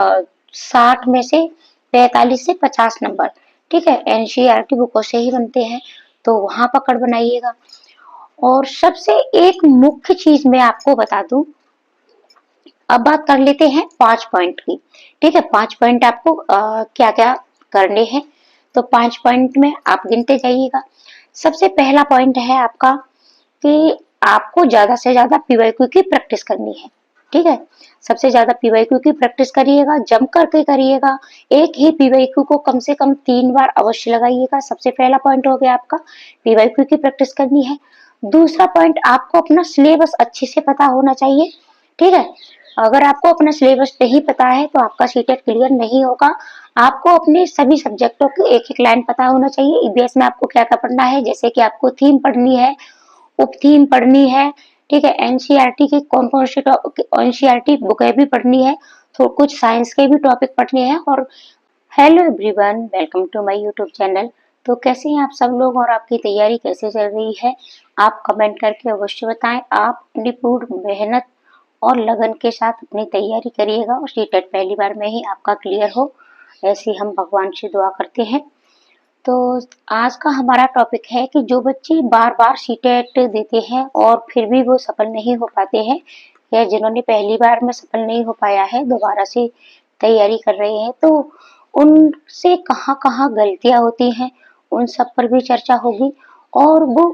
60 में से 45 से 50 नंबर, ठीक है, एनसीईआरटी बुकों से ही बनते हैं, तो वहां पकड़ बनाइएगा। और सबसे एक मुख्य चीज मैं आपको बता दूं, अब बात कर लेते हैं 5 पॉइंट की, ठीक है। 5 पॉइंट आपको क्या क्या करने हैं, तो 5 पॉइंट में आप गिनते जाइएगा। सबसे पहला पॉइंट है आपका कि आपको ज्यादा से ज्यादा पीवाईक्यू की प्रैक्टिस करनी है, ठीक है। सबसे ज्यादा पीवाईक्यू की प्रैक्टिस करिएगा, जम करके करिएगा। एक ही पीवाईक्यू को कम से कम 3 बार अवश्य लगाइएगा। सबसे पहला पॉइंट हो गया आपका, पीवाईक्यू की प्रैक्टिस करनी है। दूसरा पॉइंट, आपको अपना सिलेबस अच्छे से पता होना चाहिए, ठीक है। अगर आपको अपना सिलेबस नहीं पता है तो आपका सीटेट क्लियर नहीं होगा। आपको अपने सभी सब्जेक्टों की एक एक लाइन पता होना चाहिए। ईबीएस में आपको क्या क्या पढ़ना है, जैसे कि आपको थीम पढ़नी है, उप थीम पढ़नी है, ठीक है। एनसीईआरटी की कौन कौन सी एनसीईआरटी बुकें भी पढ़नी है, तो कुछ साइंस के भी टॉपिक पढ़ने हैं। और hello everyone, welcome to my YouTube channel. तो कैसे हैं आप सब लोग और आपकी तैयारी कैसे चल रही है, आप कमेंट करके अवश्य बताएं। आप अपनी पूर्ण मेहनत और लगन के साथ अपनी तैयारी करिएगा और सीटेट पहली बार में ही आपका क्लियर हो, ऐसी हम भगवान से दुआ करते हैं। तो आज का हमारा टॉपिक है कि जो बच्चे बार बार सीटेट देते हैं और फिर भी वो सफल नहीं हो पाते हैं, या जिन्होंने पहली बार में सफल नहीं हो पाया है, दोबारा से तैयारी कर रहे हैं, तो उनसे कहाँ कहाँ गलतियां होती हैं, उन सब पर भी चर्चा होगी। और वो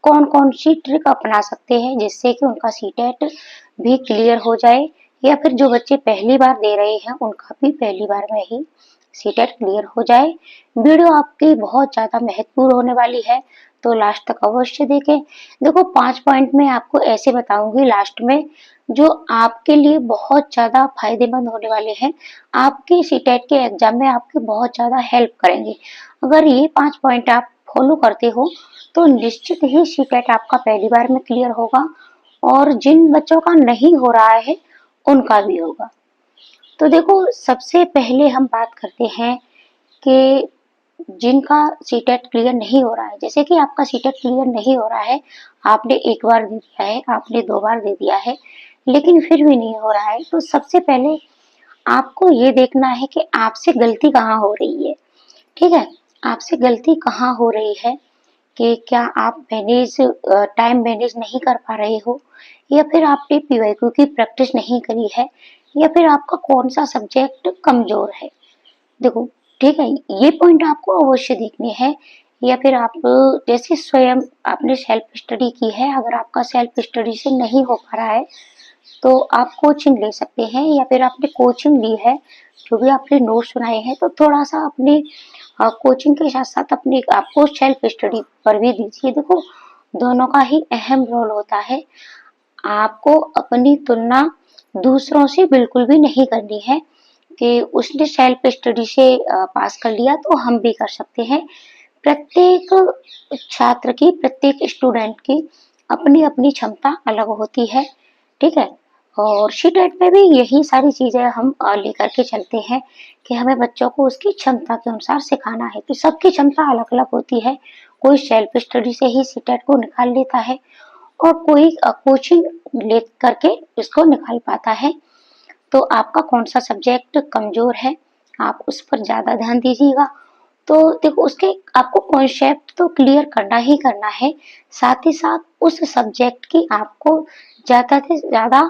कौन कौन सी ट्रिक अपना सकते हैं जिससे कि उनका सीटेट भी क्लियर हो जाए, या फिर जो बच्चे पहली बार दे रहे हैं उनका भी पहली बार में ही सीटेट क्लियर हो जाए। वीडियो आपकी बहुत ज्यादा महत्वपूर्ण होने वाली है, तो लास्ट तक अवश्य देखें। देखो, 5 पॉइंट में आपको ऐसे बताऊंगी लास्ट में, जो आपके लिए बहुत ज्यादा फायदेमंद होने वाले हैं, आपके सीटेट के एग्जाम में आपकी बहुत ज्यादा हेल्प करेंगे। अगर ये 5 पॉइंट आप फॉलो करते हो तो निश्चित ही सीटेट आपका पहली बार में क्लियर होगा, और जिन बच्चों का नहीं हो रहा है उनका भी होगा। तो देखो, सबसे पहले हम बात करते हैं कि जिनका सीटेट क्लियर नहीं हो रहा है, जैसे कि आपका सीटेट क्लियर नहीं हो रहा है, आपने एक बार दे दिया है, आपने 2 बार दे दिया है, लेकिन फिर भी नहीं हो रहा है, तो सबसे पहले आपको ये देखना है कि आपसे गलती कहाँ हो रही है, ठीक है। आपसे गलती कहाँ हो रही है, कि क्या आप टाइम मैनेज नहीं कर पा रहे हो, या फिर आपने पीवाईक्यू की प्रैक्टिस नहीं करी है, या फिर आपका कौन सा सब्जेक्ट कमजोर है। देखो, ठीक है, ये पॉइंट आपको अवश्य देखने हैं। या फिर आप जैसे स्वयं आपने सेल्फ स्टडी की है, अगर आपका सेल्फ स्टडी से नहीं हो पा रहा है तो आप कोचिंग ले सकते हैं, या फिर आपने कोचिंग ली है, जो भी आपने नोट्स बनाए हैं, तो थोड़ा सा अपने कोचिंग के साथ साथ अपने आपको सेल्फ स्टडी पर भी दीजिए। देखो, दोनों का ही अहम रोल होता है। आपको अपनी तुलना दूसरों से बिल्कुल भी नहीं करनी है कि उसने सेल्फ स्टडी से पास कर लिया तो हम भी कर सकते हैं। प्रत्येक छात्र की, प्रत्येक स्टूडेंट की अपनी अपनी क्षमता अलग होती है, ठीक है। और सीटेट में भी यही सारी चीजें हम लेकर के चलते हैं कि हमें बच्चों को उसकी क्षमता के अनुसार सिखाना है। तो सबकी क्षमता अलग अलग होती है, कोई सेल्फ स्टडी से ही सीटेट को निकाल लेता है, और कोई कोचिंग ले करके इसको निकाल पाता है। तो आपका कौन सा सब्जेक्ट कमजोर है, आप उस पर ज्यादा ध्यान दीजिएगा। तो देखो, उसके आपको कॉन्सेप्ट तो क्लियर करना ही करना है, साथ ही साथ उस सब्जेक्ट की आपको ज्यादा से ज्यादा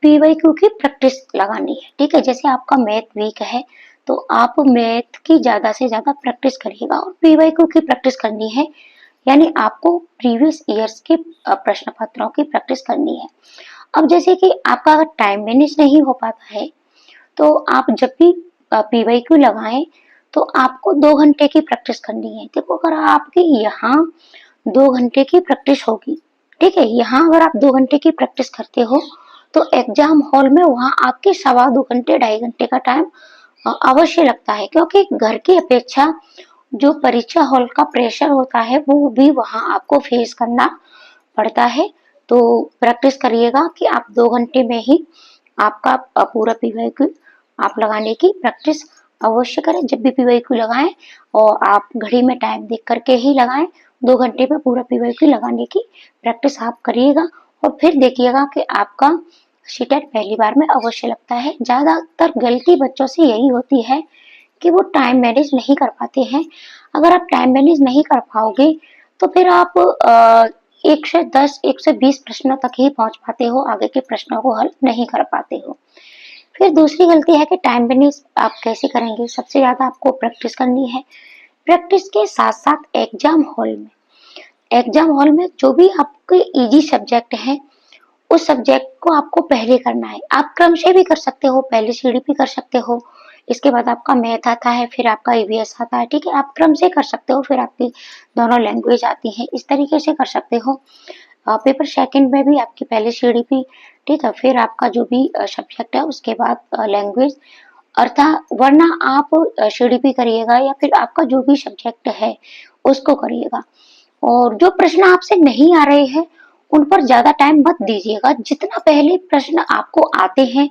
पीवाईक्यू की प्रैक्टिस लगानी है, ठीक है। जैसे आपका मैथ वीक है तो आप मैथ की ज्यादा से ज्यादा प्रैक्टिस करिएगा, और पीवाईक्यू की प्रैक्टिस करनी है, यानी आपको प्रीवियस ईयर्स के प्रश्न पत्रों की प्रैक्टिस करनी है। अब जैसे कि आपका अगर टाइम मैनेज नहीं हो पाता है, तो आप जब भी पीवाईक्यू लगाएं तो आपको 2 घंटे की प्रैक्टिस करनी है। देखो, अगर आपकी यहाँ 2 घंटे की प्रैक्टिस होगी, ठीक है, यहाँ अगर आप 2 घंटे की प्रैक्टिस करते हो तो एग्जाम हॉल में वहां आपके 2.25 घंटे 2.5 घंटे का टाइम अवश्य लगता है, क्योंकि घर की अपेक्षा जो परीक्षा हॉल का प्रेशर होता है वो भी वहां आपको फेस करना पड़ता है। तो प्रैक्टिस करिएगा कि आप 2 घंटे में ही आपका पूरा पीवाईक्यू आप लगाने की प्रैक्टिस अवश्य करें। जब भी पीवाईक्यू लगाएं और आप घड़ी में टाइम देख करके ही लगाएं, 2 घंटे में पूरा पीवाईक्यू लगाने की प्रैक्टिस आप करिएगा, और फिर देखिएगा कि आपका सीटेट पहली बार में अवश्य लगता है। ज्यादातर गलती बच्चों से यही होती है कि वो टाइम मैनेज नहीं कर पाते हैं। अगर आप टाइम मैनेज नहीं कर पाओगे तो फिर आप 1 से 10, 1 से 20 प्रश्नों तक ही पहुंच पाते हो, आगे के प्रश्नों को हल नहीं कर पाते हो। फिर दूसरी गलती है कि टाइम मैनेज आप कैसे करेंगे। सबसे ज्यादा आपको प्रैक्टिस करनी है। प्रैक्टिस के साथ साथ एग्जाम हॉल में जो भी आपके इजी सब्जेक्ट है उस सब्जेक्ट को आपको पहले करना है। आप क्रम से भी कर सकते हो, पहले सीडीपी कर सकते हो, इसके बाद आपका मैथ आता है, फिर आपका ईवीएस आता है। ठीक है, आप क्रम से कर सकते हो, फिर आपकी दोनों लैंग्वेज आती है, इस तरीके से कर सकते हो। पेपर सेकंड में भी आपकी पहले सीडीपी, ठीक है, फिर आपका जो भी सब्जेक्ट है उसके बाद लैंग्वेज, अर्थात वरना आप सीडीपी करिएगा या फिर आपका जो भी सब्जेक्ट है उसको करिएगा। और जो प्रश्न आपसे नहीं आ रहे हैं उन पर ज्यादा टाइम मत दीजिएगा। जितना पहले प्रश्न आपको आते हैं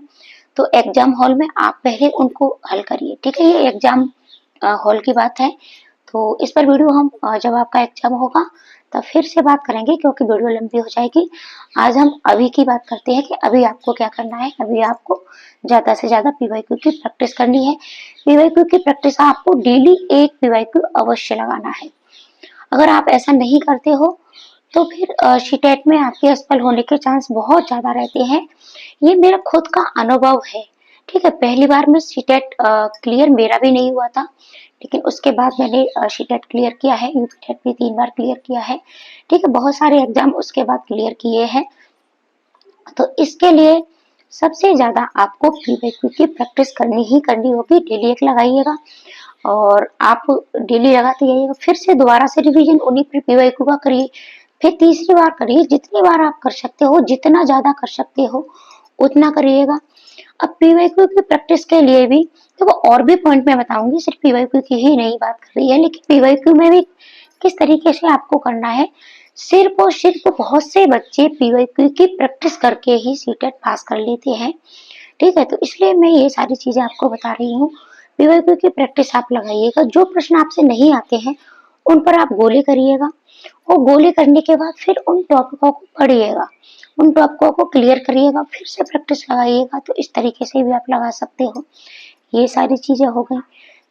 तो एग्जाम हॉल में आप पहले उनको हल करिए। ठीक है, ये एग्जाम हॉल की बात है। तो इस पर वीडियो हम जब आपका एग्जाम होगा तब फिर से बात करेंगे, क्योंकि वीडियो लंबी हो जाएगी। आज हम अभी की बात करते हैं कि अभी आपको क्या करना है। अभी आपको ज्यादा से ज्यादा पीवाईक्यू की प्रैक्टिस करनी है। पीवाईक्यू की प्रैक्टिस आपको डेली एक पीवाईक्यू अवश्य लगाना है। अगर आप ऐसा नहीं करते हो तो फिर सीटेट में आपके असफल होने के चांस बहुत ज्यादा रहते हैं। ये मेरा खुद का अनुभव है। ठीक है, पहली बार में सीटेट क्लियर मेरा भी नहीं हुआ था, लेकिन उसके बाद मैंने सीटेट क्लियर किया है। यूपीटेट भी 3 बार क्लियर किया है। ठीक है, बहुत सारे एग्जाम उसके बाद क्लियर किए हैं। तो इसके लिए सबसे ज्यादा आपको पीवाईक्यू की प्रैक्टिस करनी ही करनी होगी। डेली एक लगाइएगा और आप डेली लगाते जाइएगा। फिर से दोबारा से रिवीजन उन्हीं पीवाईक्यू का करिए, फिर तीसरी बार करिए। जितनी बार आप कर सकते हो, जितना ज्यादा कर सकते हो उतना करिएगा। अब पीवाईक्यू की प्रैक्टिस के लिए भी देखो और भी पॉइंट मैं बताऊंगी, सिर्फ पीवाईक्यू की ही नहीं बात कर रही है, लेकिन पीवाईक्यू में भी किस तरीके से आपको करना है। सिर्फ और सिर्फ बहुत से बच्चे पीवाईक्यू की प्रैक्टिस करके ही सीटेट पास कर लेते हैं। ठीक है, तो इसलिए मैं ये सारी चीजें आपको बता रही हूँ। पीवाईक्यू की प्रैक्टिस आप लगाइएगा। जो प्रश्न आपसे नहीं आते हैं उन पर आप गोले करिएगा, और गोले करने के बाद फिर उन टॉपिकों को पढ़िएगा, उन टॉपिकों को क्लियर करिएगा, फिर से प्रैक्टिस लगाइएगा। तो इस तरीके से भी आप लगा सकते हो। ये सारी चीजें हो गई।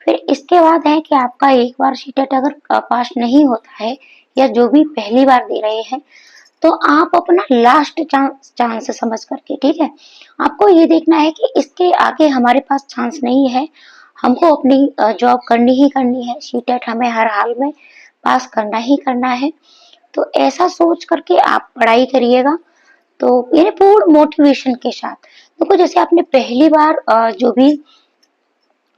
फिर इसके बाद है कि आपका एक बार सीटेट अगर पास नहीं होता है, या जो भी पहली बार दे रहे हैं, तो आप अपना लास्ट चांस समझ करके, ठीक है, आपको ये देखना है कि इसके आगे हमारे पास चांस नहीं है, हमको अपनी जॉब करनी ही करनी है, सीटेट हमें हर हाल में पास करना ही करना है। तो ऐसा सोच करके आप पढ़ाई करिएगा। तो ये पूर्ण मोटिवेशन के साथ देखो, जैसे आपने पहली बार जो भी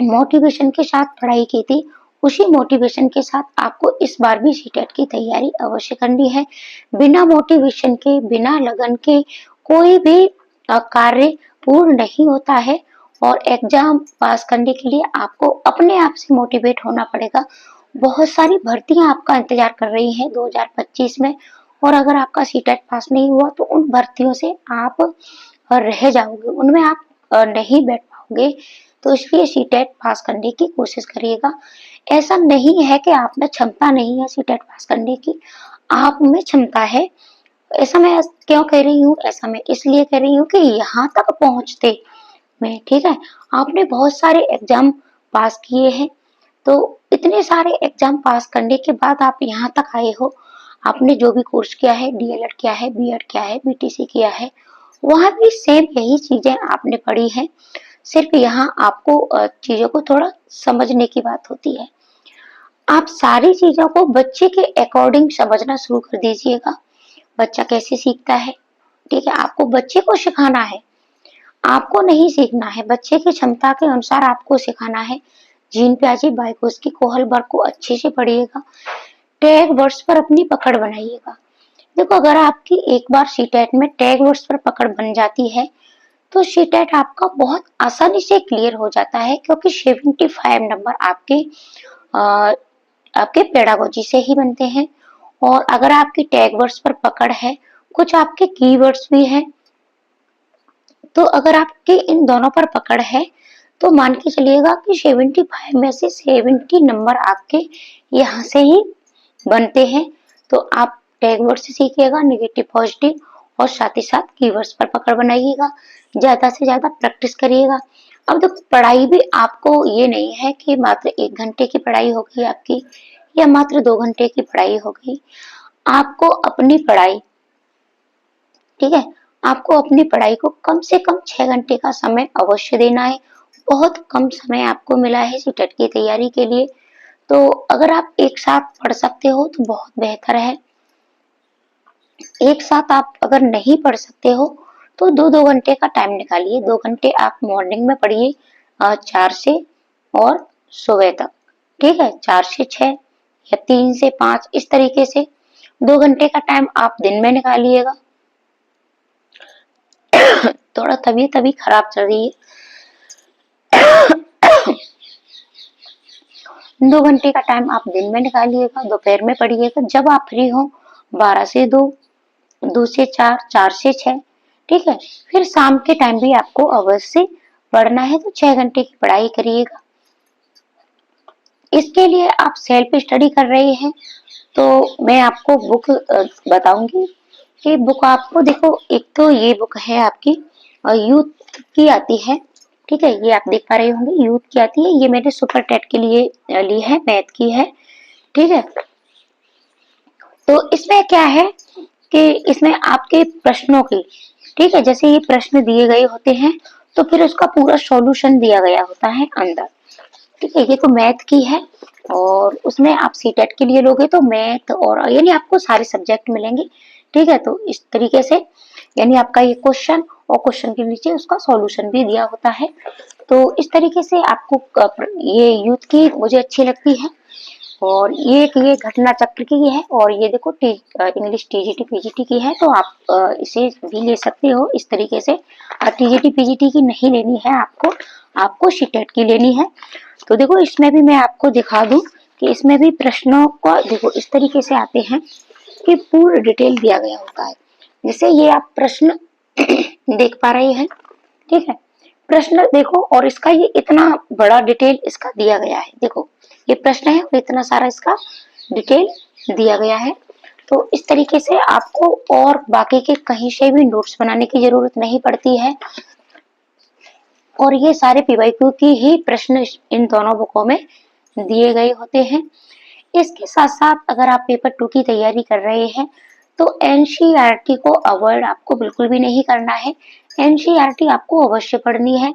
मोटिवेशन के साथ पढ़ाई की थी, उसी मोटिवेशन के साथ आपको इस बार भी सीटेट की तैयारी अवश्य करनी है। बिना मोटिवेशन के, बिना लगन के कोई भी कार्य पूर्ण नहीं होता है। और एग्जाम पास करने के लिए आपको अपने आप से मोटिवेट होना पड़ेगा। बहुत सारी भर्तियां आपका इंतजार कर रही हैं 2025 में, और अगर आपका सीटेट पास नहीं हुआ तो उन भर्तियों से आप रह जाओगे, उनमें आप नहीं बैठ पाओगे। तो इसलिए सीटेट पास करने की कोशिश करिएगा। ऐसा नहीं है कि आप में क्षमता नहीं है सीटेट पास करने की, आप में क्षमता है। ऐसा मैं क्यों कह रही हूँ, ऐसा मैं इसलिए कह रही हूँ कि यहाँ तक पहुंचते में, ठीक है, आपने बहुत सारे एग्जाम पास किए हैं। तो इतने सारे एग्जाम पास करने के बाद आप यहाँ तक आए हो। आपने जो भी कोर्स किया है, डीएलएड किया है, बीएड किया है, बीटीसी किया है, वहां भी सेम यही चीजें आपने पढ़ी हैं। सिर्फ यहाँ आपको चीजों को थोड़ा समझने की बात होती है। आप सारी चीजों को बच्चे के अकॉर्डिंग समझना शुरू कर दीजिएगा। बच्चा कैसे सीखता है, ठीक है, आपको बच्चे को सिखाना है, आपको नहीं सीखना है। बच्चे की क्षमता के अनुसार आपको सिखाना है। जीन प्याजे वाइगोत्स्की कोहलबर्ग को अच्छे से पढ़िएगा। टैग वर्ड्स पर अपनी पकड़ बनाइएगा। देखो, अगर आपकी एक बार सीटेट में टैग वर्ड्स पर पकड़ बन जाती है तो सीटेट आपका बहुत आसानी से क्लियर हो जाता है, क्योंकि 75 नंबर आपके पेडागोजी से ही बनते हैं। और अगर आपकी टैग वर्ड्स पर पकड़ है, कुछ आपके कीवर्ड्स भी हैं, तो अगर आपके इन दोनों पर पकड़ है तो मान के चलिएगा कि 75 में से 70 नंबर आपके यहाँ से ही बनते हैं। तो आप टैग वर्ड से सीखिएगा, नेगेटिव पॉजिटिव, और साथ ही साथ कीवर्ड्स पर पकड़ बनाइएगा, ज्यादा से ज्यादा प्रैक्टिस करिएगा। अब देखो पढ़ाई भी आपको ये नहीं है कि मात्र 1 घंटे की पढ़ाई होगी आपकी या मात्र 2 घंटे की पढ़ाई होगी। आपको अपनी पढ़ाई, ठीक है, आपको अपनी पढ़ाई को कम से कम 6 घंटे का समय अवश्य देना है। बहुत कम समय आपको मिला है सीटेट की तैयारी के लिए, तो अगर आप एक साथ पढ़ सकते हो तो बहुत बेहतर है। एक साथ आप अगर नहीं पढ़ सकते हो तो 2-2 घंटे का टाइम निकालिए। 2 घंटे आप मॉर्निंग में पढ़िए 4 से और सुबह तक, ठीक है, 4 से 6 या 3 से 5 इस तरीके से 2 घंटे का टाइम आप दिन में निकालिएगा। थोड़ा तबीयत खराब चल रही है। 2 घंटे का टाइम आप दिन में निकालिएगा, दोपहर में पढ़िएगा जब आप फ्री हो, 12 से 2, 2 से 4, 4 से 6, ठीक है। फिर शाम के टाइम भी आपको अवश्य पढ़ना है, तो 6 घंटे की पढ़ाई करिएगा। इसके लिए आप सेल्फ स्टडी कर रहे हैं तो मैं आपको बुक बताऊंगी कि बुक आपको देखो, एक तो ये बुक है आपकी यूथ की आती है, ठीक है, ये आप देख पा रहे होंगे यूथ की आती है। ये मैंने सुपर टेट के लिए ली है, मैथ की है, ठीक है। तो इसमें क्या है कि इसमें आपके प्रश्नों की, ठीक है, जैसे ये प्रश्न दिए गए होते हैं तो फिर उसका पूरा सॉल्यूशन दिया गया होता है अंदर, ठीक है। ये तो मैथ की है और उसमें आप सीटेट के लिए लोगे तो मैथ और यानी आपको सारे सब्जेक्ट मिलेंगे, ठीक है। तो इस तरीके से यानी आपका ये क्वेश्चन और क्वेश्चन के नीचे उसका सॉल्यूशन भी दिया होता है। तो इस तरीके से आपको ये यूथ की मुझे अच्छी लगती है। और ये घटना चक्र की है और ये देखो इंग्लिश टीजीटी पीजीटी की है, तो आप इसे भी ले सकते हो इस तरीके से। टीजीटी पीजीटी की नहीं लेनी है आपको, आपको सीटेट की लेनी है। तो देखो इसमें भी मैं आपको दिखा दूं कि इसमें भी प्रश्नों को देखो इस तरीके से आते हैं कि पूर्ण डिटेल दिया गया होता है। जैसे ये आप प्रश्न देख पा रहे हैं, ठीक है, प्रश्न देखो और इसका ये इतना बड़ा डिटेल इसका दिया गया है। देखो ये प्रश्न है और इतना सारा इसका डिटेल दिया गया है। तो इस तरीके से आपको और बाकी के कहीं से भी नोट्स बनाने की जरूरत नहीं पड़ती है और ये सारे पीवाईक्यू की ही प्रश्न इन दोनों बुकों में दिए गए होते हैं। इसके साथ साथ अगर आप पेपर 2 की तैयारी कर रहे हैं तो एनसीईआरटी को अवॉइड आपको बिल्कुल भी नहीं करना है। एनसीईआरटी आपको अवश्य पढ़नी है।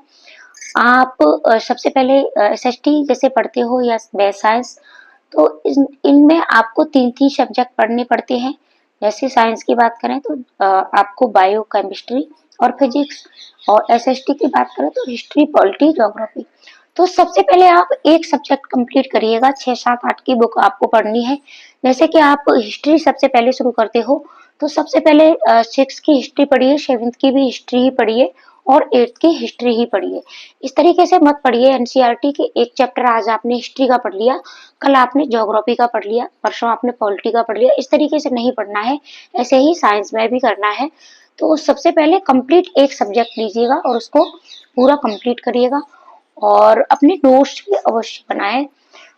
आप सबसे पहले एसएसटी जैसे पढ़ते हो या बेस साइंस, तो इनमें आपको 3-3 सब्जेक्ट पढ़ने पड़ते हैं। जैसे साइंस की बात करें तो आपको बायो, केमिस्ट्री और फिजिक्स, और एसएसटी की बात करें तो हिस्ट्री, पॉलिटी, ज्योग्राफी। तो सबसे पहले आप एक सब्जेक्ट कंप्लीट करिएगा, 6, 7, 8 की बुक आपको पढ़नी है। जैसे कि आप हिस्ट्री सबसे पहले शुरू करते हो तो सबसे पहले 6 की हिस्ट्री पढ़िए, 7th की भी हिस्ट्री ही पढ़िए और 8th की हिस्ट्री ही पढ़िए। इस तरीके से मत पढ़िए एनसीईआरटी के एक चैप्टर आज आपने हिस्ट्री का पढ़ लिया, कल आपने ज्योग्राफी का पढ़ लिया, परसों आपने पॉलिटी का पढ़ लिया, इस तरीके से नहीं पढ़ना है। ऐसे ही साइंस में भी करना है। तो सबसे पहले कंप्लीट एक सब्जेक्ट लीजिएगा और उसको पूरा कंप्लीट करिएगा और अपने नोट्स भी अवश्य बनाएं,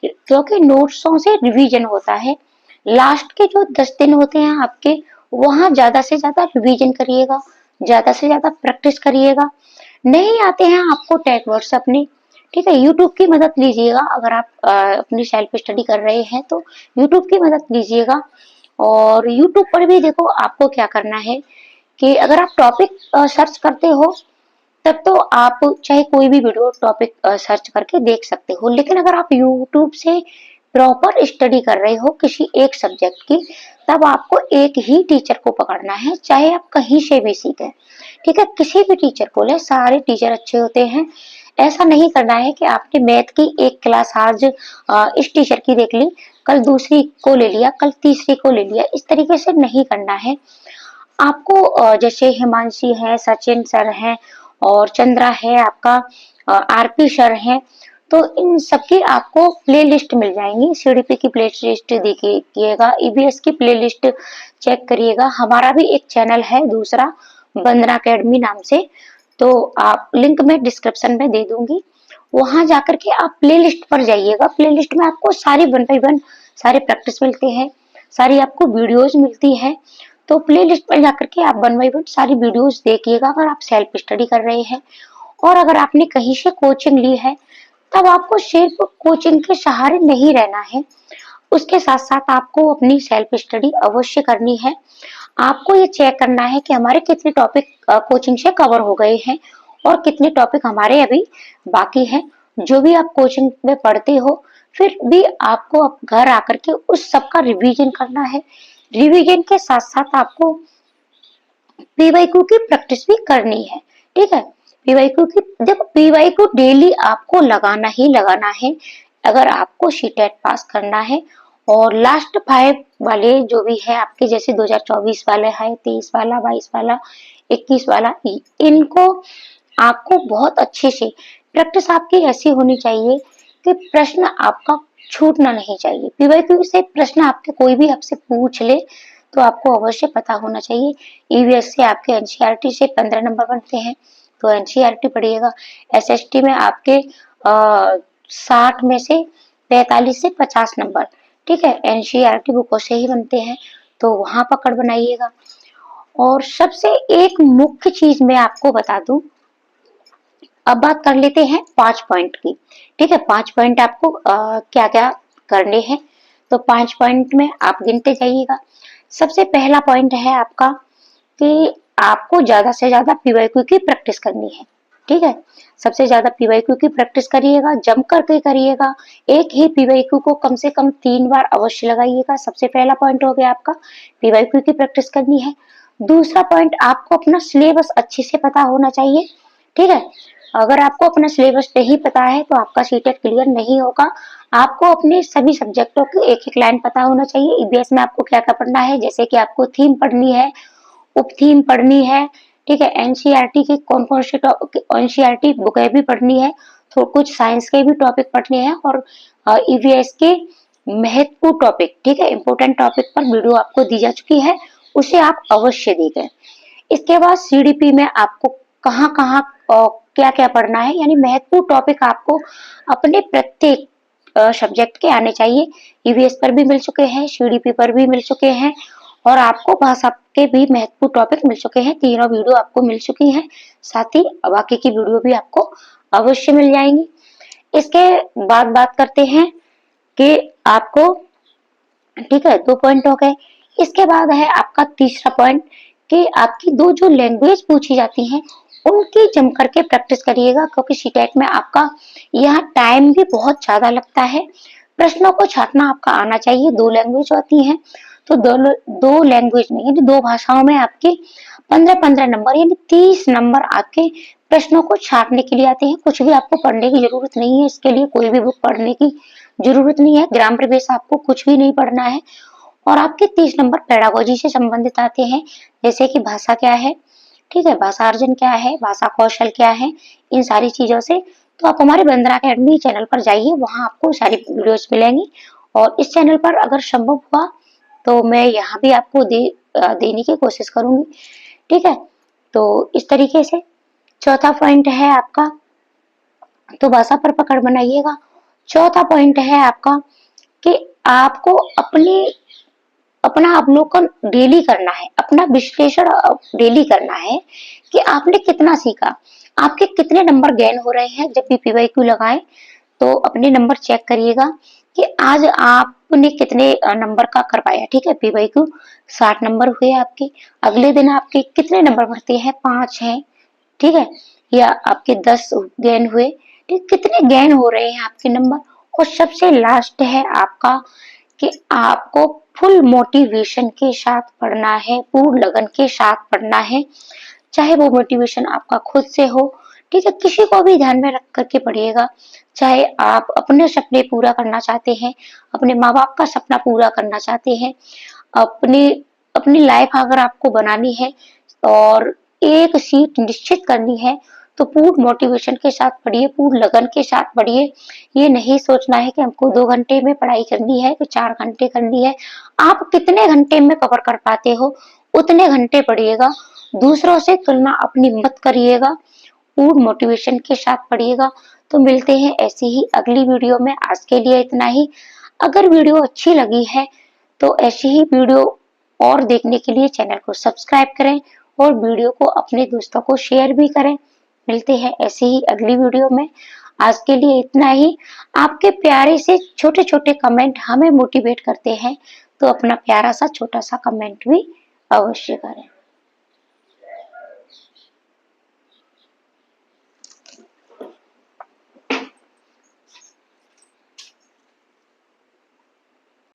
क्योंकि नोट्सों से रिवीजन होता है। लास्ट के जो 10 दिन होते हैं आपके, वहां ज्यादा से ज्यादा रिवीजन करिएगा, ज्यादा से ज्यादा प्रैक्टिस करिएगा। नहीं आते हैं आपको टैग वर्ड्स अपने, ठीक है, यूट्यूब की मदद लीजिएगा। अगर आप अपनी सेल्फ स्टडी कर रहे हैं तो यूट्यूब की मदद लीजिएगा। और यूट्यूब पर भी देखो आपको क्या करना है कि अगर आप टॉपिक सर्च करते हो तब तो आप चाहे कोई भी वीडियो टॉपिक सर्च करके देख सकते हो, लेकिन अगर आप यूट्यूब से प्रॉपर स्टडी कर रहे हो किसी एक सब्जेक्ट की, तब आपको एक ही टीचर को पकड़ना है, चाहे आप कहीं से भी सीखें, ठीक है। किसी भी टीचर को ले, सारे टीचर अच्छे होते हैं। ऐसा नहीं करना है कि आपने मैथ की एक क्लास आज इस टीचर की देख ली, कल दूसरी को ले लिया, कल तीसरी को ले लिया, इस तरीके से नहीं करना है आपको। जैसे हिमांशी है, सचिन सर है और चंद्रा है, आपका आरपी सर है, तो इन सबकी आपको प्लेलिस्ट मिल जाएंगी। सीडीपी की प्लेलिस्ट देखिएगा, ईबीएस की प्लेलिस्ट चेक करिएगा। हमारा भी एक चैनल है दूसरा, वंदना अकेडमी नाम से, तो आप लिंक में डिस्क्रिप्शन में दे दूंगी, वहां जाकर के आप प्लेलिस्ट पर जाइएगा। प्लेलिस्ट में आपको सारी 1 by 1 सारे प्रैक्टिस मिलते हैं, सारी आपको वीडियोज मिलती है। तो प्लेलिस्ट पर जाकर के आप 1 बाय 1 सारी वीडियोस देखिएगा अगर आप सेल्फ स्टडी कर रहे हैं। और अगर आपने कहीं से कोचिंग ली है, तब आपको सिर्फ कोचिंग के सहारे नहीं रहना है, उसके साथ-साथ आपको अपनी सेल्फ स्टडी अवश्य करनी है। आपको ये चेक करना है कि हमारे कितने टॉपिक कोचिंग से कवर हो गए हैं और कितने टॉपिक हमारे अभी बाकी हैं। जो भी आप कोचिंग में पढ़ते हो, फिर भी आपको अब घर आकर के उस सब का रिवीजन करना है। रिवीजन के साथ-साथ आपको पीवाईक्यू की प्रैक्टिस भी करनी है, ठीक है? पीवाईक्यू की देखो, पीवाईक्यू डेली आपको लगाना ही लगाना है अगर आपको सीटेट पास करना है। और लास्ट 5 वाले जो भी है आपके, जैसे 2024 वाले है, 23 वाला, 22 वाला, 21 वाला, इनको आपको बहुत अच्छे से प्रैक्टिस आपकी ऐसी होनी चाहिए कि प्रश्न आपका छूटना नहीं चाहिए। पीवाईक्यू से प्रश्न आपके कोई भी आपसे पूछ ले तो आपको अवश्य पता होना चाहिए। ईवीएस से आपके एनसीईआरटी से 15 नंबर बनते हैं, तो एनसीईआरटी पढ़िएगा। एसएसटी में आपके 60 में से 45 से 50 नंबर, ठीक है, एनसीईआरटी बुकों से ही बनते हैं, तो वहां पकड़ बनाइएगा। और सबसे एक मुख्य चीज मैं आपको बता दूं, अब बात कर लेते हैं 5 पॉइंट की, ठीक है? 5 पॉइंट आपको क्या क्या करने हैं, तो 5 पॉइंट में आप गिनते जाइएगा। सबसे पहला पॉइंट है आपका कि आपको ज्यादा से ज्यादा पीवाईक्यू की प्रैक्टिस करनी है, ठीक है? सबसे ज्यादा पीवाईक्यू की प्रैक्टिस करिएगा, जम करके करिएगा। एक ही पीवाईक्यू को कम से कम 3 बार अवश्य लगाइएगा। सबसे पहला पॉइंट हो गया आपका, पीवाईक्यू की प्रैक्टिस करनी है। दूसरा पॉइंट, आपको अपना सिलेबस अच्छे से पता होना चाहिए, ठीक है? अगर आपको अपना सिलेबस नहीं पता है तो आपका सीटेट क्लियर नहीं होगा। आपको अपने सभी सब्जेक्टों की एक-एक लाइन पता होना चाहिए। ईवीएस में आपको क्या-क्या पढ़ना है, जैसे कि आपको थीम पढ़नी है, उप थीम पढ़नी है, ठीक है? एनसीईआरटी के कौन-कौन से एनसीईआरटी बुकें भी पढ़नी है, तो कुछ साइंस के भी टॉपिक पढ़ने हैं और ईवीएस के महत्वपूर्ण टॉपिक, ठीक है, इंपॉर्टेंट टॉपिक पर वीडियो आपको दी जा चुकी है, उसे आप अवश्य देखें। इसके बाद सीडीपी में आपको कहाँ-कहाँ क्या-क्या पढ़ना है, यानी महत्वपूर्ण टॉपिक आपको अपने प्रत्येक सब्जेक्ट के आने चाहिए। ईवीएस पर भी मिल चुके हैं, सीडीपी पर भी मिल चुके हैं और आपको भाषा के भी महत्वपूर्ण टॉपिक मिल चुके हैं। तीनों वीडियो आपको मिल चुकी हैं, साथ ही बाकी की वीडियो भी आपको अवश्य मिल जाएंगी। इसके बाद बात करते हैं कि आपको, ठीक है, 2 पॉइंट हो गए। इसके बाद है आपका तीसरा पॉइंट कि आपकी 2 जो लैंग्वेज पूछी जाती हैं उनकी जम करके प्रैक्टिस करिएगा, क्योंकि सीटेट में आपका यहाँ टाइम भी बहुत ज्यादा लगता है। प्रश्नों को छांटना आपका आना चाहिए। 2 लैंग्वेज होती हैं, तो दो लैंग्वेज में यानी 2 भाषाओं में आपके 15-15 नंबर यानी 30 नंबर आपके प्रश्नों को छांटने के लिए आते हैं। कुछ भी आपको पढ़ने की जरूरत नहीं है, इसके लिए कोई भी बुक पढ़ने की जरूरत नहीं है। ग्रामर बेस आपको कुछ भी नहीं पढ़ना है। और आपके 30 नंबर पेडागोजी से संबंधित आते हैं, जैसे कि भाषा क्या है, ठीक है, भाषा अर्जन क्या है, भाषा कौशल क्या है, इन सारी चीजों से। तो आप हमारे बंदरा अकेडमी चैनल पर जाइए, वहां आपको सारी वीडियोस मिलेंगी। और इस चैनल पर अगर संभव हुआ तो मैं यहाँ भी आपको देने की कोशिश करूंगी, ठीक है? तो इस तरीके से चौथा पॉइंट है आपका, तो भाषा पर पकड़ बनाइएगा। चौथा पॉइंट है आपका कि आपको अपना अवलोकन डेली करना है, अपना विश्लेषण डेली करना है कि आपने कितना सीखा, आपके कितने नंबर गेन हो रहे हैं। जब भी पीवाईक्यू लगाएं तो अपने नंबर चेक करिएगा कि आज आपने कितने नंबर का कर पाया, ठीक है? पीवाईक्यू 60 नंबर हुए आपके, अगले दिन आपके कितने नंबर बढ़ते हैं, 5 हैं, ठीक है, या आपके 10 गेन हुए, ठीक, कितने गेन हो रहे हैं आपके नंबर। और सबसे लास्ट है आपका कि आपको फुल मोटिवेशन के साथ पढ़ना है, पूर्ण लगन के साथ पढ़ना है, चाहे वो मोटिवेशन आपका खुद से हो, ठीक है, किसी को भी ध्यान में रख करके पढ़िएगा। चाहे आप अपने सपने पूरा करना चाहते हैं, अपने माँ बाप का सपना पूरा करना चाहते हैं, अपनी अपनी लाइफ अगर आपको बनानी है और एक सीट निश्चित करनी है, तो पूर्ण मोटिवेशन के साथ पढ़िए, पूर्ण लगन के साथ पढ़िए। ये नहीं सोचना है कि हमको 2 घंटे में पढ़ाई करनी है कि 4 घंटे करनी है। आप कितने घंटे में कवर कर पाते हो उतने घंटे पढ़िएगा। दूसरों से तुलना अपनी मत करिएगा, पूर्ण मोटिवेशन के साथ पढ़िएगा। तो मिलते हैं ऐसी ही अगली वीडियो में। आज के लिए इतना ही। अगर वीडियो अच्छी लगी है तो ऐसी ही वीडियो और देखने के लिए चैनल को सब्सक्राइब करें और वीडियो को अपने दोस्तों को शेयर भी करें। मिलते हैं ऐसे ही अगली वीडियो में। आज के लिए इतना ही। आपके प्यारे से छोटे-छोटे कमेंट हमें मोटिवेट करते हैं, तो अपना प्यारा सा छोटा सा कमेंट भी अवश्य करें।